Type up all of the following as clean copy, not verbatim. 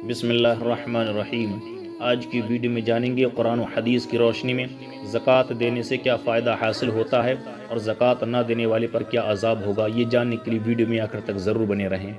بسم اللہ الرحمن الرحیم۔ آج کی ویڈیو میں جانیں گے قرآن و حدیث کی روشنی میں زکوٰۃ دینے سے کیا فائدہ حاصل ہوتا ہے اور زکوٰۃ نہ دینے والے پر کیا عذاب ہوگا۔ یہ جاننے کے لیے ویڈیو میں آخر تک ضرور بنے رہیں۔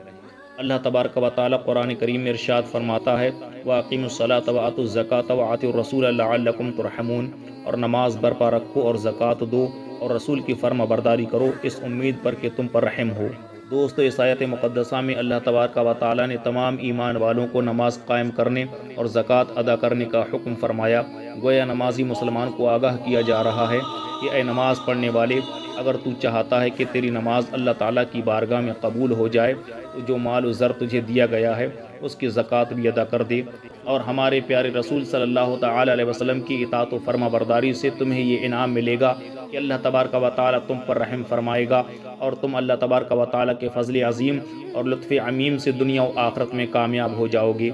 اللہ تبارک و تعالی قرآن کریم میں ارشاد فرماتا ہے وَأَقِیمُوا الصَّلَاةَ وَآتُوا الزَّکَاةَ وَأَطِیعُوا الرَّسُولَ لَعَلَّکُمْ تُرْحَمُونَ، اور نماز برپا رکھو اور زکوٰۃ دو اور رسول کی فرما برداری کرو اس امید پر کہ تم پر رحم ہو۔ دوستو، اس آیت مقدسہ میں اللہ تبارک و تعالی نے تمام ایمان والوں کو نماز قائم کرنے اور زکوٰۃ ادا کرنے کا حکم فرمایا۔ گویا نمازی مسلمان کو آگاہ کیا جا رہا ہے کہ اے نماز پڑھنے والے، اگر تو چاہتا ہے کہ تیری نماز اللہ تعالیٰ کی بارگاہ میں قبول ہو جائے تو جو مال و زر تجھے دیا گیا ہے اس کی زکوٰۃ بھی ادا کر دے، اور ہمارے پیارے رسول صلی اللہ تعالی علیہ وسلم کی اطاعت و فرما برداری سے تمہیں یہ انعام ملے گا کہ اللہ تبارک و تعالی تم پر رحم فرمائے گا، اور تم اللہ تبارک و تعالی کے فضل عظیم اور لطف عمیم سے دنیا و آخرت میں کامیاب ہو جاؤ گے۔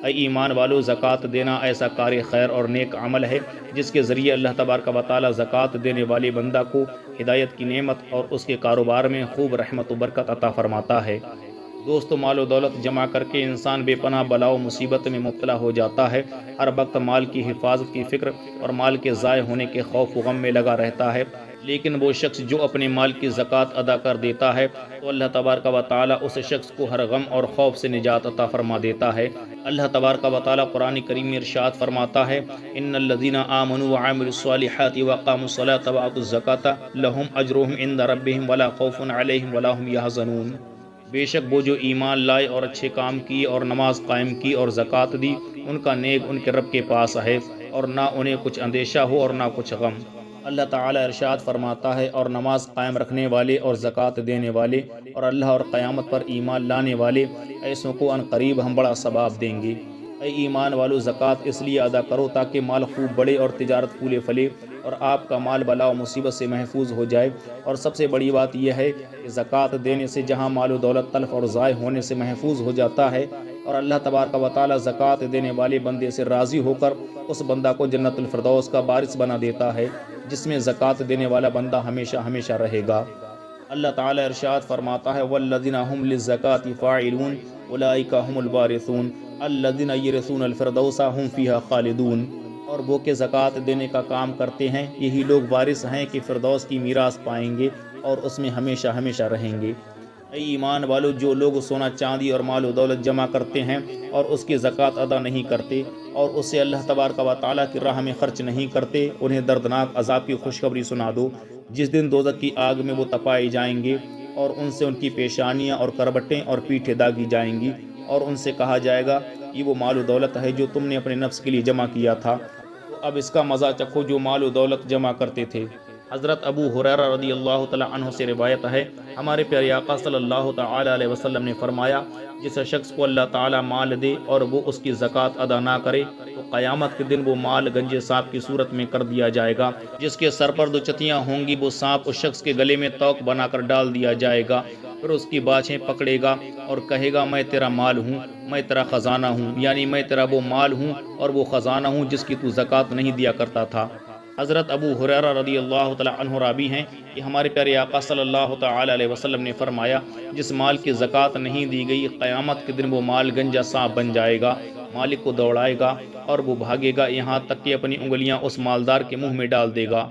اے ایمان والو، زکوٰۃ دینا ایسا کار خیر اور نیک عمل ہے جس کے ذریعے اللہ تبارک و تعالی زکوٰۃ دینے والے بندہ کو ہدایت کی نعمت اور اس کے کاروبار میں خوب رحمت و برکت عطا فرماتا ہے۔ دوستو، مال و دولت جمع کر کے انسان بے پناہ بلا و مصیبت میں مبتلا ہو جاتا ہے۔ ہر وقت مال کی حفاظت کی فکر اور مال کے ضائع ہونے کے خوف و غم میں لگا رہتا ہے، لیکن وہ شخص جو اپنے مال کی زکوٰۃ ادا کر دیتا ہے تو اللہ تبارک و تعالی اس شخص کو ہر غم اور خوف سے نجات عطا فرما دیتا ہے۔ اللہ تبارک و تعالی قرآن کریم میں ارشاد فرماتا ہے ان الذین آمنوا وعملوا الصالحات واقاموا الصلاة وآتوا الزکاة لهم اجرهم عند ربهم ولا خوف علیہم ولا هم یحزنون۔ بے شک وہ جو ایمان لائے اور اچھے کام کیے اور نماز قائم کی اور زکوٰۃ دی، ان کا نیک ان کے رب کے پاس ہے، اور نہ انہیں کچھ اندیشہ ہو اور نہ کچھ غم۔ اللہ تعالی ارشاد فرماتا ہے اور نماز قائم رکھنے والے اور زکوٰۃ دینے والے اور اللہ اور قیامت پر ایمان لانے والے ایسوں کو ان قریب ہم بڑا ثواب دیں گے۔ اے ایمان والو، زکوٰۃ اس لیے ادا کرو تاکہ مال خوب بڑھے اور تجارت پھولے پھلے اور آپ کا مال بلا و مصیبت سے محفوظ ہو جائے۔ اور سب سے بڑی بات یہ ہے کہ زکوٰۃ دینے سے جہاں مال و دولت تلف اور ضائع ہونے سے محفوظ ہو جاتا ہے، اور اللہ تبارک و تعالی زکوٰۃ دینے والے بندے سے راضی ہو کر اس بندہ کو جنت الفردوس کا وارث بنا دیتا ہے، جس میں زکوٰۃ دینے والا بندہ ہمیشہ ہمیشہ رہے گا۔ اللہ تعالی ارشاد فرماتا ہے والذین هم للزکاة فاعلون اولئک هم الوارثون الذین یرثون الفردوس هم فیہا خالدون، اور وہ کہ زکوٰۃ دینے کا کام کرتے ہیں یہی لوگ وارث ہیں کہ فردوس کی میراث پائیں گے اور اس میں ہمیشہ ہمیشہ رہیں گے۔ اے ایمان والو، جو لوگ سونا چاندی اور مال و دولت جمع کرتے ہیں اور اس کی زکوٰۃ ادا نہیں کرتے اور اسے اللہ تبارک و تعالیٰ کی راہ میں خرچ نہیں کرتے، انہیں دردناک عذاب کی خوشخبری سنا دو۔ جس دن دوزخ کی آگ میں وہ تپائے جائیں گے اور ان سے ان کی پیشانیاں اور کربٹیں اور پیٹھیں داغی جائیں گی، اور ان سے کہا جائے گا یہ وہ مال و دولت ہے جو تم نے اپنے نفس کے لیے جمع کیا تھا، تو اب اس کا مزہ چکھو جو مال و دولت جمع کرتے تھے۔ حضرت ابو ہریرہ رضی اللہ تعالی عنہ سے روایت ہے، ہمارے پیارے آقا صلی اللہ تعالی علیہ وسلم نے فرمایا جس شخص کو اللہ تعالی مال دے اور وہ اس کی زکوٰۃ ادا نہ کرے تو قیامت کے دن وہ مال گنجے سانپ کی صورت میں کر دیا جائے گا، جس کے سر پر 2 چتیاں ہوں گی۔ وہ سانپ اس شخص کے گلے میں توق بنا کر ڈال دیا جائے گا، پھر اس کی باچھیں پکڑے گا اور کہے گا میں تیرا مال ہوں، میں تیرا خزانہ ہوں، یعنی میں تیرا وہ مال ہوں اور وہ خزانہ ہوں جس کی تو زکوٰۃ نہیں دیا کرتا تھا۔ حضرت ابو ہریرہ رضی اللہ تعالی عنہ راوی ہیں کہ ہمارے پیارے آقا صلی اللہ تعالی علیہ وسلم نے فرمایا جس مال کی زکوٰۃ نہیں دی گئی قیامت کے دن وہ مال گنجا سانپ بن جائے گا، مالک کو دوڑائے گا اور وہ بھاگے گا یہاں تک کہ اپنی انگلیاں اس مالدار کے منہ میں ڈال دے گا۔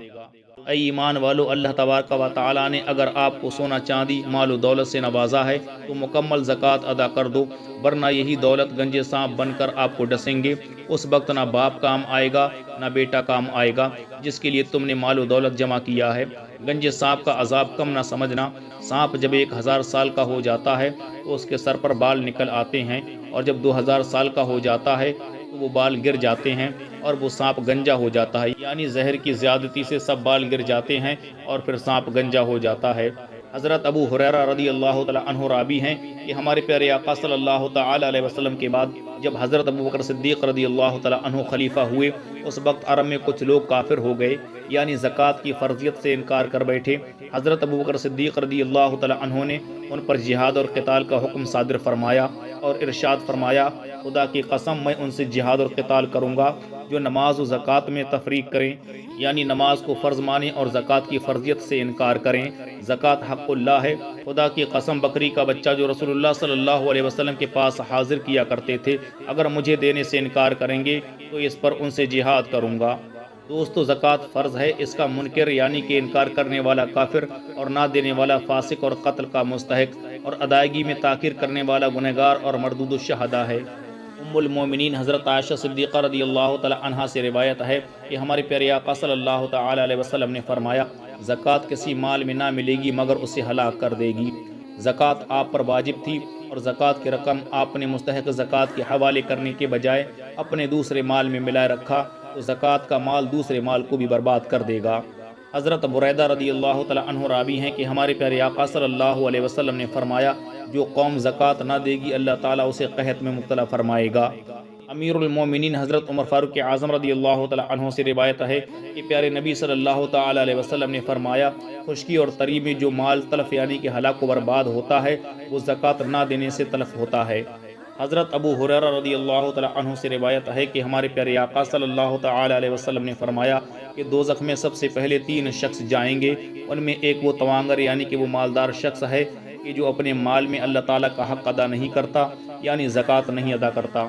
اے ایمان والو، اللہ تبارک و تعالی نے اگر آپ کو سونا چاندی مال و دولت سے نوازا ہے تو مکمل زکوٰۃ ادا کر دو، ورنہ یہی دولت گنجے سانپ بن کر آپ کو ڈسیں گے۔ اس وقت نہ باپ کام آئے گا نہ بیٹا کام آئے گا جس کے لیے تم نے مال و دولت جمع کیا ہے۔ گنجے سانپ کا عذاب کم نہ سمجھنا، سانپ جب 1000 سال کا ہو جاتا ہے تو اس کے سر پر بال نکل آتے ہیں، اور جب 2000 سال کا ہو جاتا ہے تو وہ بال گر جاتے ہیں اور وہ سانپ گنجا ہو جاتا ہے، یعنی زہر کی زیادتی سے سب بال گر جاتے ہیں اور پھر سانپ گنجا ہو جاتا ہے۔ حضرت ابو ہریرہ رضی اللہ تعالی عنہ راوی ہیں کہ ہمارے پیارے آقا صلی اللہ تعالی علیہ وسلم کے بعد جب حضرت ابو بکر صدیق رضی اللہ تعالی عنہ خلیفہ ہوئے، اس وقت عرب میں کچھ لوگ کافر ہو گئے، یعنی زکوٰۃ کی فرضیت سے انکار کر بیٹھے۔ حضرت ابوبکر صدیق رضی اللہ تعالی عنہ نے ان پر جہاد اور قتال کا حکم صادر فرمایا اور ارشاد فرمایا، خدا کی قسم میں ان سے جہاد اور قتال کروں گا جو نماز و زکوٰۃ میں تفریق کریں، یعنی نماز کو فرض مانیں اور زکوٰۃ کی فرضیت سے انکار کریں۔ زکوٰۃ حق اللہ ہے۔ خدا کی قسم بکری کا بچہ جو رسول اللہ صلی اللہ علیہ وسلم کے پاس حاضر کیا کرتے تھے، اگر مجھے دینے سے انکار کریں گے تو اس پر ان سے جہاد کروں گا۔ دوستو، زکوٰۃ فرض ہے، اس کا منکر یعنی کہ انکار کرنے والا کافر اور نہ دینے والا فاسق اور قتل کا مستحق اور ادائیگی میں تاخیر کرنے والا گنہگار اور مردود الشہداء ہے۔ ام المومنین حضرت عائشہ صدیقہ رضی اللہ تعالی عنہا سے روایت ہے کہ ہمارے پیارے آقا صلی اللہ تعالی علیہ وسلم نے فرمایا، زکوٰۃ کسی مال میں نہ ملے گی مگر اسے ہلاک کر دے گی۔ زکوٰۃ آپ پر واجب تھی اور زکوٰۃ کی رقم آپ نے مستحق زکوٰۃ کے حوالے کرنے کے بجائے اپنے دوسرے مال میں ملائے رکھا تو زکوٰۃ کا مال دوسرے مال کو بھی برباد کر دے گا۔ حضرت بریدہ رضی اللہ تعالی عنہ راوی ہیں کہ ہمارے پیارے آقا صلی اللہ علیہ وسلم نے فرمایا، جو قوم زکوٰۃ نہ دے گی اللہ تعالیٰ اسے قحط میں مبتلا فرمائے گا۔ امیر المومنین حضرت عمر فاروق اعظم رضی اللہ تعالی عنہ سے روایت ہے کہ پیارے نبی صلی اللہ تعالی علیہ وسلم نے فرمایا، خشکی اور تری میں جو مال تلف یعنی کہ ہلاک و برباد ہوتا ہے وہ زکوٰۃ نہ دینے سے تلف ہوتا ہے۔ حضرت ابو ہریرہ رضی اللہ تعالی عنہ سے روایت ہے کہ ہمارے پیارے آقا صلی اللہ تعالی علیہ وسلم نے فرمایا کہ دوزخ میں سب سے پہلے 3 شخص جائیں گے، ان میں ایک وہ توانگر یعنی کہ وہ مالدار شخص ہے کہ جو اپنے مال میں اللہ تعالیٰ کا حق ادا نہیں کرتا یعنی زکوٰۃ نہیں ادا کرتا۔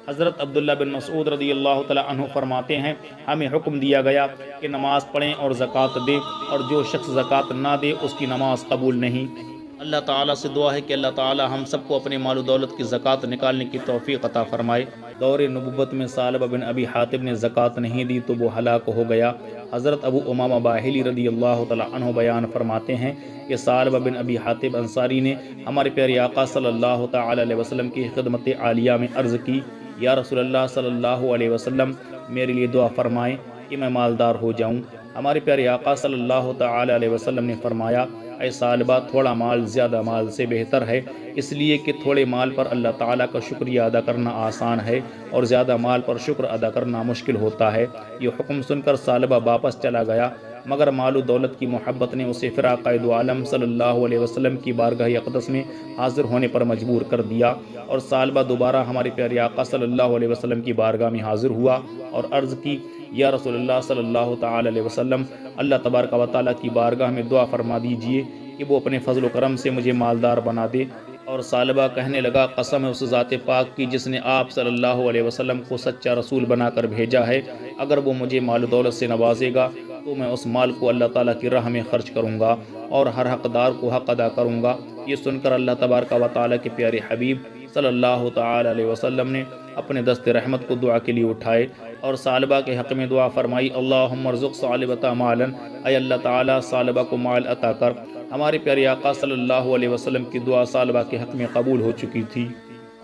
حضرت عبداللہ بن مسعود رضی اللہ تعالی عنہ فرماتے ہیں، ہمیں حکم دیا گیا کہ نماز پڑھیں اور زکوٰۃ دیں، اور جو شخص زکوٰۃ نہ دے اس کی نماز قبول نہیں۔ اللہ تعالیٰ سے دعا ہے کہ اللہ تعالیٰ ہم سب کو اپنے مال و دولت کی زکوٰۃ نکالنے کی توفیق عطا فرمائے۔ دور نبوت میں ثعلبہ بن ابی حاتب نے زکوٰۃ نہیں دی تو وہ ہلاک ہو گیا۔ حضرت ابو امامہ باہلی رضی اللہ تعالی عنہ بیان فرماتے ہیں کہ ثعلبہ بن ابی حاتب انصاری نے ہمارے پیارے آقا صلی اللہ تعالی علیہ وسلم کی خدمت عالیہ میں عرض کی، یا رسول اللہ صلی اللہ علیہ وسلم میرے لیے دعا فرمائیں کہ میں مالدار ہو جاؤں۔ ہمارے پیارے آقا صلی اللہ تعالی علیہ وسلم نے فرمایا، اے ثعلبہ، تھوڑا مال زیادہ مال سے بہتر ہے، اس لیے کہ تھوڑے مال پر اللہ تعالیٰ کا شکریہ ادا کرنا آسان ہے اور زیادہ مال پر شکر ادا کرنا مشکل ہوتا ہے۔ یہ حکم سن کر ثعلبہ واپس چلا گیا، مگر مال و دولت کی محبت نے اسے پھر آقا دو عالم صلی اللہ علیہ وسلم کی بارگاہ اقدس میں حاضر ہونے پر مجبور کر دیا، اور ثعلبہ دوبارہ ہمارے پیارے آقا صلی اللہ علیہ وسلم کی بارگاہ میں حاضر ہوا اور عرض کی، یا رسول اللہ صلی اللہ تعالی علیہ وسلم، اللہ تبارک و تعالیٰ کی بارگاہ میں دعا فرما دیجئے کہ وہ اپنے فضل و کرم سے مجھے مالدار بنا دے۔ اور ثعلبہ کہنے لگا، قسم ہے اس ذات پاک کی جس نے آپ صلی اللہ علیہ وسلم کو سچا رسول بنا کر بھیجا ہے، اگر وہ مجھے مال و دولت سے نوازے گا تو میں اس مال کو اللہ تعالیٰ کی راہ میں خرچ کروں گا اور ہر حقدار کو حق ادا کروں گا۔ یہ سن کر اللہ تبارک و تعالیٰ کے پیارے حبیب صلی اللہ تعالی علیہ وسلم نے اپنے دست رحمت کو دعا کے لیے اٹھائے اور ثعلبہ کے حق میں دعا فرمائی، اللہم ارزق ثعلبۃ مالا، اے اللہ تعالیٰ ثعلبہ کو مال عطا کر۔ ہمارے پیارے آقا صلی اللہ علیہ وسلم کی دعا ثعلبہ کے حق میں قبول ہو چکی تھی۔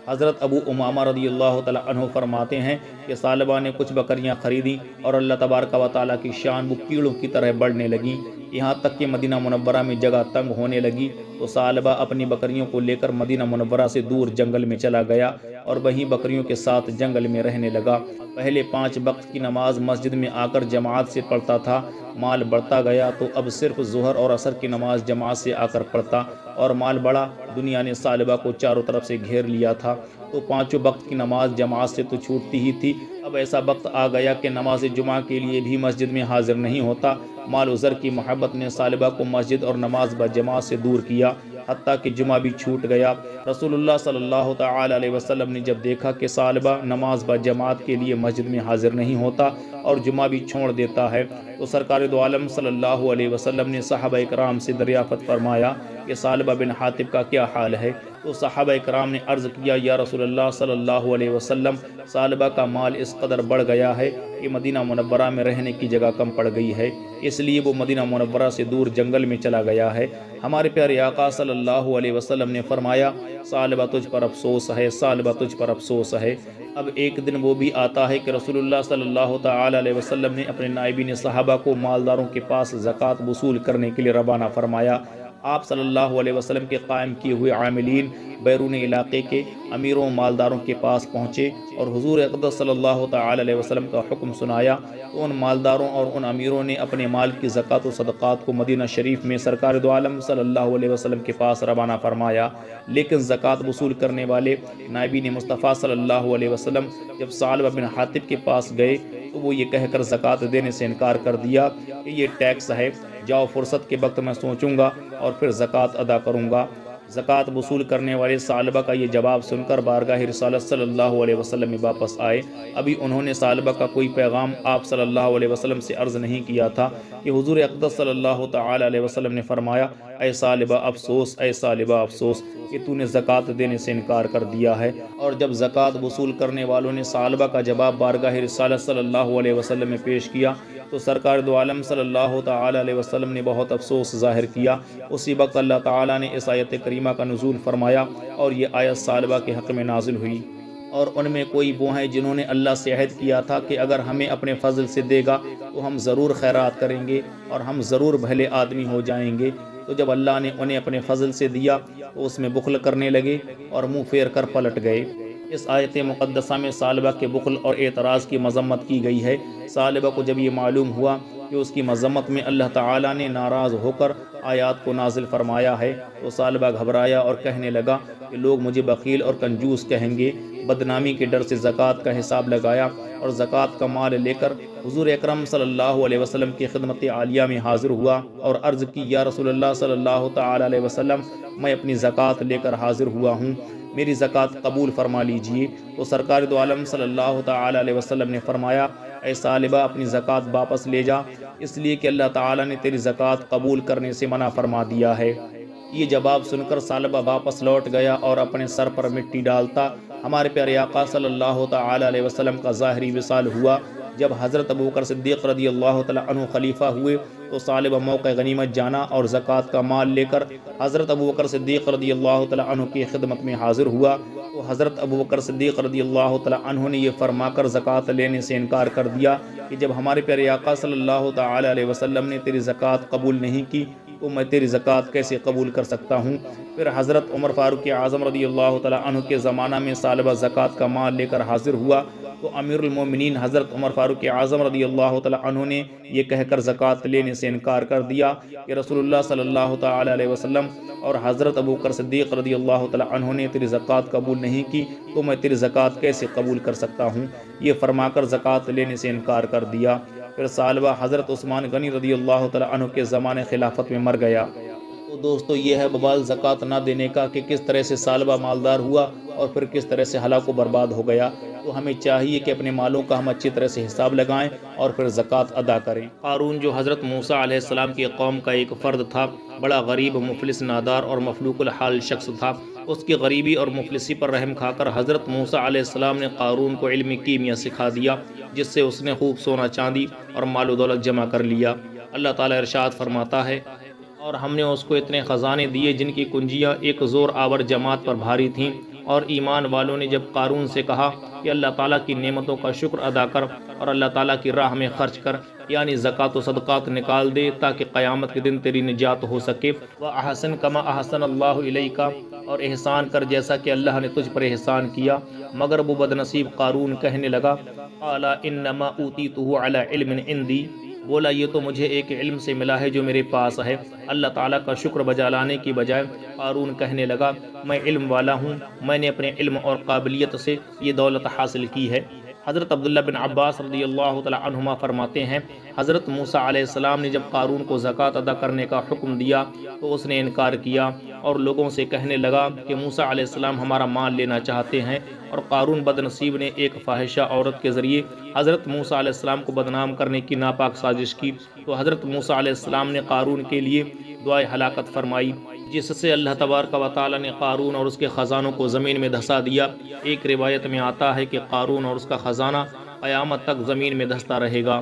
حضرت ابو امامہ رضی اللہ تعالی عنہ فرماتے ہیں کہ ثعلبہ نے کچھ بکریاں خریدیں اور اللہ تبارک و تعالیٰ کی شان وہ کیڑوں کی طرح بڑھنے لگی، یہاں تک کہ مدینہ منورہ میں جگہ تنگ ہونے لگی تو ثعلبہ اپنی بکریوں کو لے کر مدینہ منورہ سے دور جنگل میں چلا گیا اور وہیں بکریوں کے ساتھ جنگل میں رہنے لگا۔ پہلے 5 وقت کی نماز مسجد میں آ کر جماعت سے پڑھتا تھا، مال بڑھتا گیا تو اب صرف ظہر اور عصر کی نماز جماعت سے آ کر پڑھتا، اور مال بڑھا، دنیا نے ثعلبہ کو چاروں طرف سے گھیر لیا تھا تو 5 وقت کی نماز جماعت سے تو چھوٹتی ہی تھی، اب ایسا وقت آ گیا کہ نماز جمعہ کے لیے بھی مسجد میں حاضر نہیں ہوتا۔ مال و زر کی محبت نے ثعلبہ کو مسجد اور نماز بجماعت سے دور کیا، حتیٰ کہ جمعہ بھی چھوٹ گیا۔ رسول اللہ صلی اللہ تعالی علیہ وسلم نے جب دیکھا کہ ثعلبہ نماز بجماعت کے لیے مسجد میں حاضر نہیں ہوتا اور جمعہ بھی چھوڑ دیتا ہے تو سرکار دو عالم صلی اللہ علیہ وسلم نے صحابہ کرام سے دریافت فرمایا کہ ثعلبہ بن حاتب کا کیا حال ہے؟ تو صحابہ کرام نے عرض کیا، یا رسول اللہ صلی اللہ علیہ وسلم، ثعلبہ کا مال اس قدر بڑھ گیا ہے کہ مدینہ منورہ میں رہنے کی جگہ کم پڑ گئی ہے، اس لیے وہ مدینہ منورہ سے دور جنگل میں چلا گیا ہے۔ ہمارے پیارے آقا صلی اللہ علیہ وسلم نے فرمایا، ثعلبہ تجھ پر افسوس ہے، ثعلبہ تجھ پر افسوس ہے۔ اب ایک دن وہ بھی آتا ہے کہ رسول اللہ صلی اللہ تعالی علیہ وسلم نے اپنے نائبین صحابہ کو مالداروں کے پاس زکوٰۃ وصول کرنے کے لیے روانہ فرمایا۔ آپ صلی اللہ علیہ وسلم کے قائم کیے ہوئے عاملین بیرون علاقے کے امیروں و مالداروں کے پاس پہنچے اور حضور اقدس صلی اللہ تعالی علیہ وسلم کا حکم سنایا تو ان مالداروں اور ان امیروں نے اپنے مال کی زکوٰۃ و صدقات کو مدینہ شریف میں سرکار دو عالم صلی اللہ علیہ وسلم کے پاس روانہ فرمایا، لیکن زکوٰۃ وصول کرنے والے نائبین مصطفیٰ صلی اللہ علیہ وسلم جب ثعلبہ بن حاطب کے پاس گئے تو وہ یہ کہہ کر زکوٰۃ دینے سے انکار کر دیا کہ یہ ٹیکس ہے، جاؤ فرصت کے وقت میں سوچوں گا اور پھر زکوٰۃ ادا کروں گا۔ زکوٰۃ وصول کرنے والے ثعلبہ کا یہ جواب سن کر بارگاہ رسالت صلی اللہ علیہ وسلم میں واپس آئے۔ ابھی انہوں نے ثعلبہ کا کوئی پیغام آپ صلی اللہ علیہ وسلم سے عرض نہیں کیا تھا کہ حضور اقدس صلی اللہ تعالی علیہ وسلم نے فرمایا، اے ثعلبہ افسوس، اے ثعلبہ افسوس کہ تو نے زکوٰۃ دینے سے انکار کر دیا ہے۔ اور جب زکوٰۃ وصول کرنے والوں نے ثعلبہ کا جواب بارگاہ رسالت صلی اللہ علیہ وسلم میں پیش کیا تو سرکار دو عالم صلی اللہ تعالی علیہ وسلم نے بہت افسوس ظاہر کیا۔ اسی وقت اللہ تعالیٰ نے اس آیت کریمہ کا نزول فرمایا اور یہ آیت ثعلبہ کے حق میں نازل ہوئی۔ اور ان میں کوئی وہ ہیں جنہوں نے اللہ سے عہد کیا تھا کہ اگر ہمیں اپنے فضل سے دے گا تو ہم ضرور خیرات کریں گے اور ہم ضرور بھلے آدمی ہو جائیں گے۔ تو جب اللہ نے انہیں اپنے فضل سے دیا تو اس میں بخل کرنے لگے اور منہ پھیر کر پلٹ گئے۔ اس آیت مقدسہ میں ثعلبہ کے بخل اور اعتراض کی مذمت کی گئی ہے۔ ثعلبہ کو جب یہ معلوم ہوا کہ اس کی مذمت میں اللہ تعالیٰ نے ناراض ہو کر آیات کو نازل فرمایا ہے تو ثعلبہ گھبرایا اور کہنے لگا کہ لوگ مجھے بخیل اور کنجوس کہیں گے۔ بدنامی کے ڈر سے زکوٰۃ کا حساب لگایا اور زکوٰۃ کا مال لے کر حضور اکرم صلی اللہ علیہ وسلم کی خدمت عالیہ میں حاضر ہوا اور عرض کی، یا رسول اللہ صلی اللہ تعالی علیہ وسلم، میں اپنی زکوٰۃ لے کر حاضر ہوا ہوں، میری زکوٰۃ قبول فرما لیجئے۔ تو سرکار دو عالم صلی اللہ تعالی علیہ وسلم نے فرمایا، اے ثعلبہ اپنی زکوٰۃ واپس لے جا، اس لیے کہ اللہ تعالیٰ نے تیری زکوٰۃ قبول کرنے سے منع فرما دیا ہے۔ یہ جواب سن کر ثعلبہ واپس لوٹ گیا اور اپنے سر پر مٹی ڈالتا۔ ہمارے پیارے آقا صلی اللہ تعالی علیہ وسلم کا ظاہری وصال ہوا۔ جب حضرت ابوبکر صدیق رضی اللہ تعالیٰ عنہ خلیفہ ہوئے تو ثعلبہ موقع غنیمت جانا اور زکوٰۃ کا مال لے کر حضرت ابوبکر صدیق رضی اللہ تعالیٰ عنہ کی خدمت میں حاضر ہوا تو حضرت ابوبکر صدیق رضی اللہ تعالیٰ عنہ نے یہ فرما کر زکوٰۃ لینے سے انکار کر دیا کہ جب ہمارے پیارے آقا صلی اللہ تعالی علیہ وسلم نے تیری زکوٰۃ قبول نہیں کی تو میں تیری زکوٰۃ کیسے قبول کر سکتا ہوں۔ پھر حضرت عمر فاروق اعظم رضی اللہ تعالیٰ عنہ کے زمانہ میں ثعلبہ زکوٰۃ کا مال لے کر حاضر ہوا تو امیر المومنین حضرت عمر فاروق اعظم رضی اللہ تعالیٰ عنہ نے یہ کہہ کر زکوٰۃ لینے سے انکار کر دیا کہ رسول اللہ صلی اللہ تعالی علیہ وسلم اور حضرت ابوبکر صدیق رضی اللہ تعالیٰ عنہ نے تیری زکوٰۃ قبول نہیں کی تو میں تیری زکوٰۃ کیسے قبول کر سکتا ہوں۔ یہ فرما کر زکوٰۃ لینے سے انکار کر دیا۔ پھر ثعلبہ حضرت عثمان غنی رضی اللہ تعالیٰ عنہ کے زمانے خلافت میں مر گیا۔ تو دوستو یہ ہے ببال زکوٰۃ نہ دینے کا کہ کس طرح سے ثعلبہ مالدار ہوا اور پھر کس طرح سے ہلاک و برباد ہو گیا۔ تو ہمیں چاہیے کہ اپنے مالوں کا ہم اچھی طرح سے حساب لگائیں اور پھر زکوٰۃ ادا کریں۔ قارون جو حضرت موسیٰ علیہ السلام کی قوم کا ایک فرد تھا، بڑا غریب، مفلس، نادار اور مفلوق الحال شخص تھا۔ اس کی غریبی اور مفلسی پر رحم کھا کر حضرت موسیٰ علیہ السلام نے قارون کو علم کیمیا سکھا دیا، جس سے اس نے خوب سونا چاندی اور مال و دولت جمع کر لیا۔ اللہ تعالیٰ ارشاد فرماتا ہے، اور ہم نے اس کو اتنے خزانے دیے جن کی کنجیاں ایک زور آور جماعت پر بھاری تھیں۔ اور ایمان والوں نے جب قارون سے کہا کہ اللہ تعالیٰ کی نعمتوں کا شکر ادا کر اور اللہ تعالیٰ کی راہ میں خرچ کر، یعنی زکوٰۃ و صدقات نکال دے تاکہ قیامت کے دن تیری نجات ہو سکے، وَأَحْسِن كَمَا أَحْسَنَ اللَّهُ إِلَيْكَ، اور احسان کر جیسا کہ اللہ نے تجھ پر احسان کیا۔ مگر وہ بدنصیب قارون کہنے لگا، قَالَ إِنَّمَا أُوتِيتُهُ عَلَى عِلْمٍ عِندِي، بولا یہ تو مجھے ایک علم سے ملا ہے جو میرے پاس ہے۔ اللہ تعالیٰ کا شکر بجا لانے کی بجائے قارون کہنے لگا، میں علم والا ہوں، میں نے اپنے علم اور قابلیت سے یہ دولت حاصل کی ہے۔ حضرت عبداللہ بن عباس رضی اللہ تعالی عنہما فرماتے ہیں، حضرت موسیٰ علیہ السلام نے جب قارون کو زکوٰۃ ادا کرنے کا حکم دیا تو اس نے انکار کیا اور لوگوں سے کہنے لگا کہ موسیٰ علیہ السلام ہمارا مال لینا چاہتے ہیں۔ اور قارون بدنصیب نے ایک فاحشہ عورت کے ذریعے حضرت موسیٰ علیہ السلام کو بدنام کرنے کی ناپاک سازش کی تو حضرت موسیٰ علیہ السلام نے قارون کے لیے دعائے ہلاکت فرمائی، جس سے اللہ تبارک و تعالی نے قارون اور اس کے خزانوں کو زمین میں دھسا دیا۔ ایک روایت میں آتا ہے کہ قارون اور اس کا خزانہ قیامت تک زمین میں دھستا رہے گا۔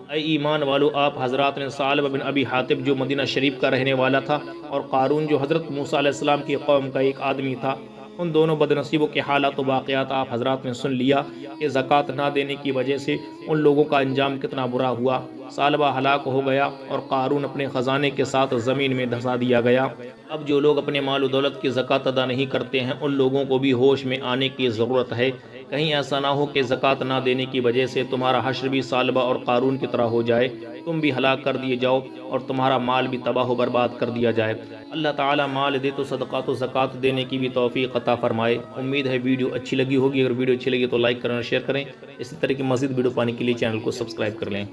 اے ایمان والو، آپ حضرات نے ثعلبہ بن ابی حاطب جو مدینہ شریف کا رہنے والا تھا اور قارون جو حضرت موسیٰ علیہ السلام کی قوم کا ایک آدمی تھا، ان دونوں بدنصیبوں کے حالات و واقعات آپ حضرات نے سن لیا کہ زکوٰۃ نہ دینے کی وجہ سے ان لوگوں کا انجام کتنا برا ہوا۔ ثعلبہ ہلاک ہو گیا اور قارون اپنے خزانے کے ساتھ زمین میں دھسا دیا گیا۔ اب جو لوگ اپنے مال و دولت کی زکوٰۃ ادا نہیں کرتے ہیں ان لوگوں کو بھی ہوش میں آنے کی ضرورت ہے، کہیں ایسا نہ ہو کہ زکوٰۃ نہ دینے کی وجہ سے تمہارا حشر بھی ثعلبہ اور قارون کی طرح ہو جائے، تم بھی ہلاک کر دیے جاؤ اور تمہارا مال بھی تباہ و برباد کر دیا جائے۔ اللہ تعالیٰ مال دے تو صدقات و زکوٰۃ دینے کی بھی توفیق عطا فرمائے۔ امید ہے ویڈیو اچھی لگی ہوگی، اگر ویڈیو اچھی لگی تو لائک کریں اور شیئر کریں۔ اسی طرح کی مزید ویڈیو پانے کے لیے چینل کو سبسکرائب کر لیں۔